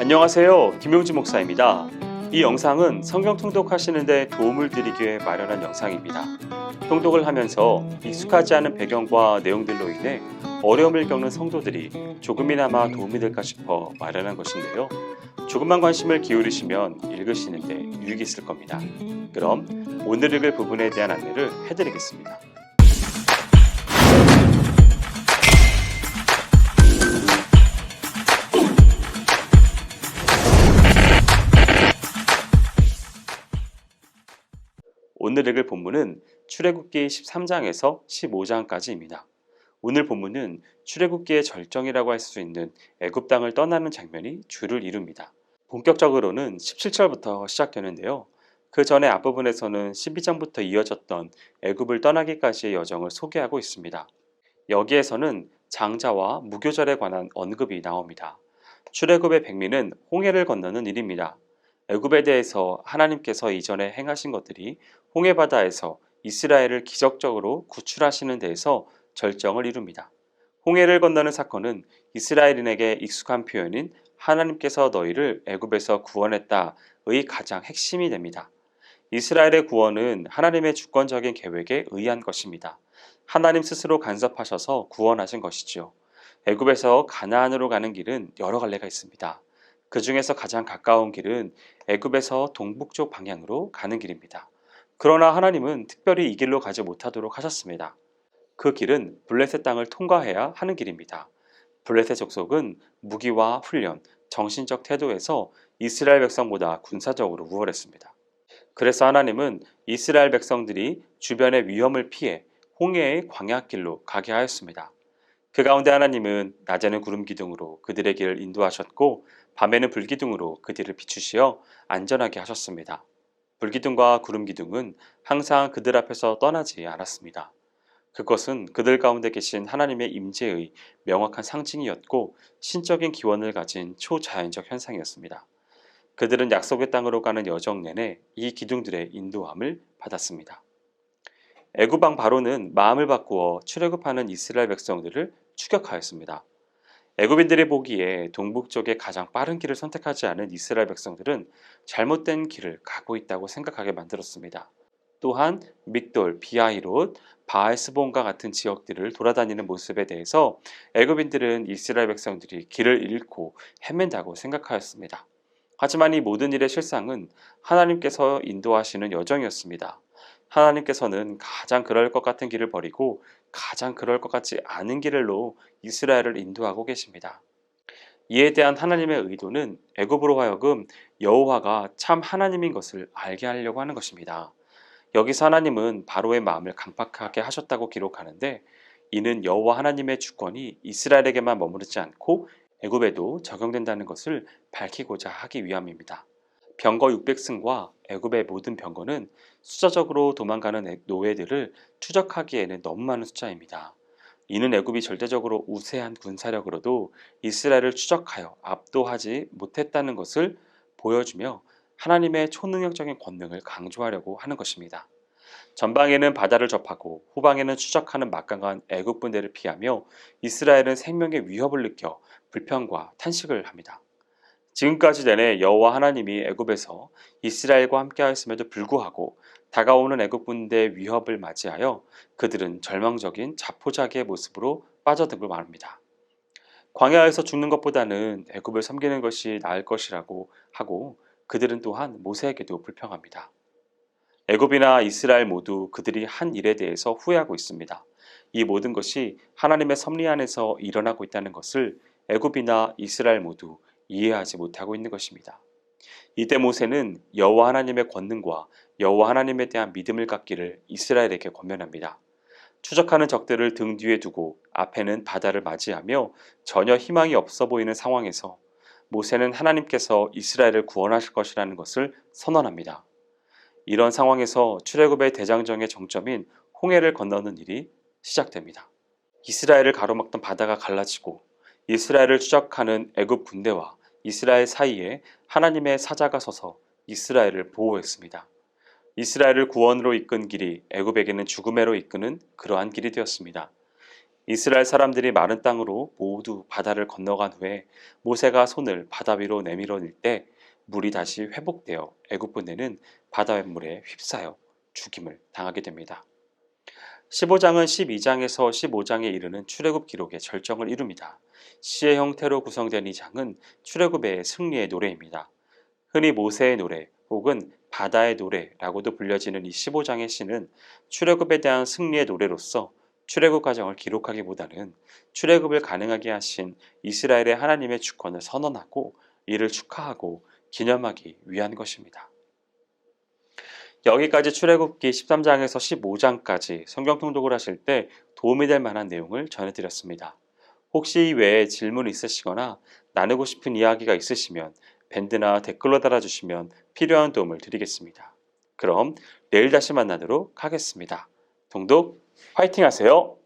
안녕하세요. 김용지 목사입니다. 이 영상은 성경 통독하시는 데 도움을 드리기 위해 마련한 영상입니다. 통독을 하면서 익숙하지 않은 배경과 내용들로 인해 어려움을 겪는 성도들이 조금이나마 도움이 될까 싶어 마련한 것인데요. 조금만 관심을 기울이시면 읽으시는 데 유익이 있을 겁니다. 그럼 오늘 읽을 부분에 대한 안내를 해드리겠습니다. 오늘 읽을 본문은 출애굽기 13장에서 15장까지입니다. 오늘 본문은 출애굽기의 절정이라고 할 수 있는 애굽 땅을 떠나는 장면이 주를 이룹니다. 본격적으로는 17절부터 시작되는데요. 그 전에 앞부분에서는 12장부터 이어졌던 애굽을 떠나기까지의 여정을 소개하고 있습니다. 여기에서는 장자와 무교절에 관한 언급이 나옵니다. 출애굽의 백미는 홍해를 건너는 일입니다. 애굽에 대해서 하나님께서 이전에 행하신 것들이 홍해 바다에서 이스라엘을 기적적으로 구출하시는 데에서 절정을 이룹니다. 홍해를 건너는 사건은 이스라엘인에게 익숙한 표현인 하나님께서 너희를 애굽에서 구원했다의 가장 핵심이 됩니다. 이스라엘의 구원은 하나님의 주권적인 계획에 의한 것입니다. 하나님 스스로 간섭하셔서 구원하신 것이지요. 애굽에서 가나안으로 가는 길은 여러 갈래가 있습니다. 그 중에서 가장 가까운 길은 애굽에서 동북쪽 방향으로 가는 길입니다. 그러나 하나님은 특별히 이 길로 가지 못하도록 하셨습니다. 그 길은 블레셋 땅을 통과해야 하는 길입니다. 블레셋 족속은 무기와 훈련, 정신적 태도에서 이스라엘 백성보다 군사적으로 우월했습니다. 그래서 하나님은 이스라엘 백성들이 주변의 위험을 피해 홍해의 광야길로 가게 하였습니다. 그 가운데 하나님은 낮에는 구름 기둥으로 그들의 길을 인도하셨고 밤에는 불 기둥으로 그 뒤를 비추시어 안전하게 하셨습니다. 불 기둥과 구름 기둥은 항상 그들 앞에서 떠나지 않았습니다. 그것은 그들 가운데 계신 하나님의 임재의 명확한 상징이었고 신적인 기원을 가진 초자연적 현상이었습니다. 그들은 약속의 땅으로 가는 여정 내내 이 기둥들의 인도함을 받았습니다. 애굽 왕 바로는 마음을 바꾸어 출애굽하는 이스라엘 백성들을 추격하였습니다. 애굽인들이 보기에 동북쪽의 가장 빠른 길을 선택하지 않은 이스라엘 백성들은 잘못된 길을 가고 있다고 생각하게 만들었습니다. 또한 믹돌, 비아히롯, 바알스본과 같은 지역들을 돌아다니는 모습에 대해서 애굽인들은 이스라엘 백성들이 길을 잃고 헤맨다고 생각하였습니다. 하지만 이 모든 일의 실상은 하나님께서 인도하시는 여정이었습니다. 하나님께서는 가장 그럴 것 같은 길을 버리고 가장 그럴 것 같지 않은 길로 이스라엘을 인도하고 계십니다. 이에 대한 하나님의 의도는 애굽으로 하여금 여호와가 참 하나님인 것을 알게 하려고 하는 것입니다. 여기서 하나님은 바로의 마음을 강팍하게 하셨다고 기록하는데 이는 여호와 하나님의 주권이 이스라엘에게만 머무르지 않고 애굽에도 적용된다는 것을 밝히고자 하기 위함입니다. 병거 600승과 애굽의 모든 병거는 숫자적으로 도망가는 노예들을 추적하기에는 너무 많은 숫자입니다. 이는 애굽이 절대적으로 우세한 군사력으로도 이스라엘을 추적하여 압도하지 못했다는 것을 보여주며 하나님의 초능력적인 권능을 강조하려고 하는 것입니다. 전방에는 바다를 접하고 후방에는 추적하는 막강한 애굽 군대를 피하며 이스라엘은 생명의 위협을 느껴 불평과 탄식을 합니다. 지금까지 내내 여호와 하나님이 애굽에서 이스라엘과 함께하였음에도 불구하고 다가오는 애굽 군대의 위협을 맞이하여 그들은 절망적인 자포자기의 모습으로 빠져들고 말합니다. 광야에서 죽는 것보다는 애굽을 섬기는 것이 나을 것이라고 하고 그들은 또한 모세에게도 불평합니다. 애굽이나 이스라엘 모두 그들이 한 일에 대해서 후회하고 있습니다. 이 모든 것이 하나님의 섭리 안에서 일어나고 있다는 것을 애굽이나 이스라엘 모두 이해하지 못하고 있는 것입니다. 이때 모세는 여호와 하나님의 권능과 여호와 하나님에 대한 믿음을 갖기를 이스라엘에게 권면합니다. 추적하는 적들을 등 뒤에 두고 앞에는 바다를 맞이하며 전혀 희망이 없어 보이는 상황에서 모세는 하나님께서 이스라엘을 구원하실 것이라는 것을 선언합니다. 이런 상황에서 출애굽의 대장정의 정점인 홍해를 건너는 일이 시작됩니다. 이스라엘을 가로막던 바다가 갈라지고 이스라엘을 추적하는 애굽 군대와 이스라엘 사이에 하나님의 사자가 서서 이스라엘을 보호했습니다. 이스라엘을 구원으로 이끈 길이 애굽에게는 죽음으로 이끄는 그러한 길이 되었습니다. 이스라엘 사람들이 마른 땅으로 모두 바다를 건너간 후에 모세가 손을 바다 위로 내밀어낼 때 물이 다시 회복되어 애굽 군대는 바다 뱃물에 휩싸여 죽임을 당하게 됩니다. 15장은 12장에서 15장에 이르는 출애굽 기록의 절정을 이룹니다. 시의 형태로 구성된 이 장은 출애굽의 승리의 노래입니다. 흔히 모세의 노래 혹은 바다의 노래라고도 불려지는 이 15장의 시는 출애굽에 대한 승리의 노래로서 출애굽 과정을 기록하기보다는 출애굽을 가능하게 하신 이스라엘의 하나님의 주권을 선언하고 이를 축하하고 기념하기 위한 것입니다. 여기까지 출애굽기 13장에서 15장까지 성경 통독을 하실 때 도움이 될 만한 내용을 전해드렸습니다. 혹시 이 외에 질문 있으시거나 나누고 싶은 이야기가 있으시면 밴드나 댓글로 달아주시면 필요한 도움을 드리겠습니다. 그럼 내일 다시 만나도록 하겠습니다. 통독 화이팅 하세요.